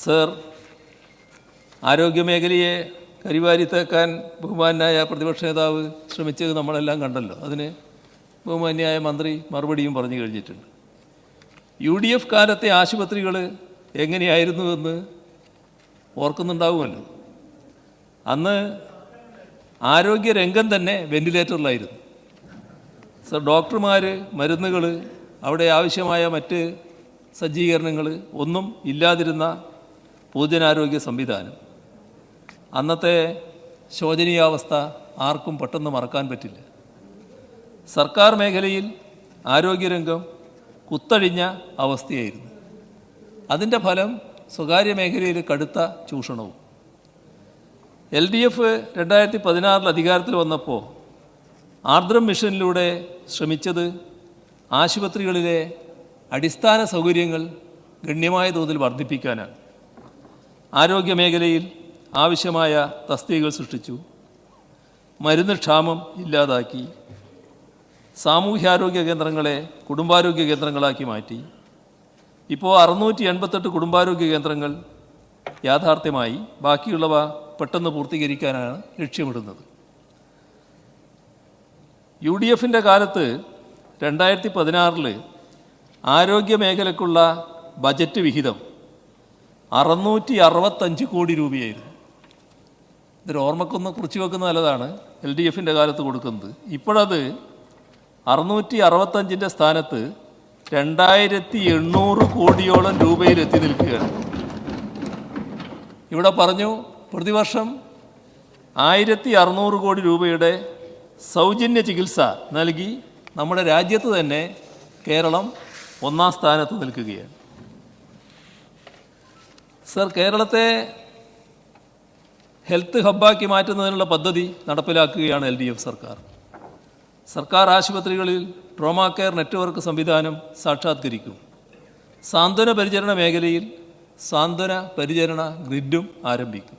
Sir, ആരോഗ്യമേഖലയെ കരിവാരിത്തേക്കാൻ ബഹുമാന്യായ പ്രതിപക്ഷ നേതാവ് ശ്രമിച്ചത് നമ്മളെല്ലാം കണ്ടല്ലോ. അതിന് ബഹുമാന്യായ മന്ത്രി മറുപടിയും പറഞ്ഞു കഴിഞ്ഞിട്ടുണ്ട്. UDF കാലത്തെ ആശുപത്രികൾ എങ്ങനെയായിരുന്നുവെന്ന് ഓർക്കുന്നുണ്ടാവുമല്ലോ. അന്ന് ആരോഗ്യരംഗം തന്നെ വെന്റിലേറ്ററിലായിരുന്നു. സർ, ഡോക്ടർമാർ, മരുന്നുകൾ, അവിടെ ആവശ്യമായ മറ്റ് സജ്ജീകരണങ്ങൾ ഒന്നും ഇല്ലാതിരുന്ന പൊതുജനാരോഗ്യ സംവിധാനം, അന്നത്തെ ശോചനീയാവസ്ഥ ആർക്കും പെട്ടെന്ന് മറക്കാൻ പറ്റില്ല. സർക്കാർ മേഖലയിൽ ആരോഗ്യരംഗം കുത്തഴിഞ്ഞ അവസ്ഥയായിരുന്നു. അതിൻ്റെ ഫലം സ്വകാര്യ മേഖലയിൽ കടുത്ത ചൂഷണവും. LDF 2016 അധികാരത്തിൽ വന്നപ്പോൾ ആർദ്രം മിഷനിലൂടെ ശ്രമിച്ചത് ആശുപത്രികളിലെ അടിസ്ഥാന സൗകര്യങ്ങൾ ഗണ്യമായ തോതിൽ വർദ്ധിപ്പിക്കാനാണ്. ആരോഗ്യമേഖലയിൽ ആവശ്യമായ തസ്തികകൾ സൃഷ്ടിച്ചു, മരുന്ന് ക്ഷാമം ഇല്ലാതാക്കി, സാമൂഹ്യാരോഗ്യ കേന്ദ്രങ്ങളെ കുടുംബാരോഗ്യ കേന്ദ്രങ്ങളാക്കി മാറ്റി. ഇപ്പോൾ 688 കുടുംബാരോഗ്യ കേന്ദ്രങ്ങൾ യാഥാർത്ഥ്യമായി. ബാക്കിയുള്ളവ പെട്ടെന്ന് പൂർത്തീകരിക്കാനാണ് ലക്ഷ്യമിടുന്നത്. UDFൻ്റെ കാലത്ത് 2016 ആരോഗ്യ മേഖലയ്ക്കുള്ള ബജറ്റ് വിഹിതം 665 കോടി രൂപയായിരുന്നു. ഇതൊരു ഓർമ്മക്കൊന്ന് കുറിച്ച് വെക്കുന്ന നല്ലതാണ്. LDFൻ്റെ കാലത്ത് കൊടുക്കുന്നത്. ഇപ്പോഴത് 665 സ്ഥാനത്ത് 2800 കോടിയോളം രൂപയിലെത്തി നിൽക്കുകയാണ്. ഇവിടെ പറഞ്ഞു, പ്രതിവർഷം 1600 കോടി രൂപയുടെ സൗജന്യ ചികിത്സ നൽകി നമ്മുടെ രാജ്യത്ത് തന്നെ കേരളം 1-ാം സ്ഥാനത്ത് നിൽക്കുകയാണ്. സർ, കേരളത്തെ ഹെൽത്ത് ഹബ്ബാക്കി മാറ്റുന്നതിനുള്ള പദ്ധതി നടപ്പിലാക്കുകയാണ് LDF സർക്കാർ. സർക്കാർ ആശുപത്രികളിൽ ട്രോമാ കെയർ നെറ്റ്വർക്ക് സംവിധാനം സാക്ഷാത്കരിക്കും. സാന്ത്വന പരിചരണ മേഖലയിൽ സാന്ത്വന പരിചരണ ഗ്രിഡും ആരംഭിക്കും.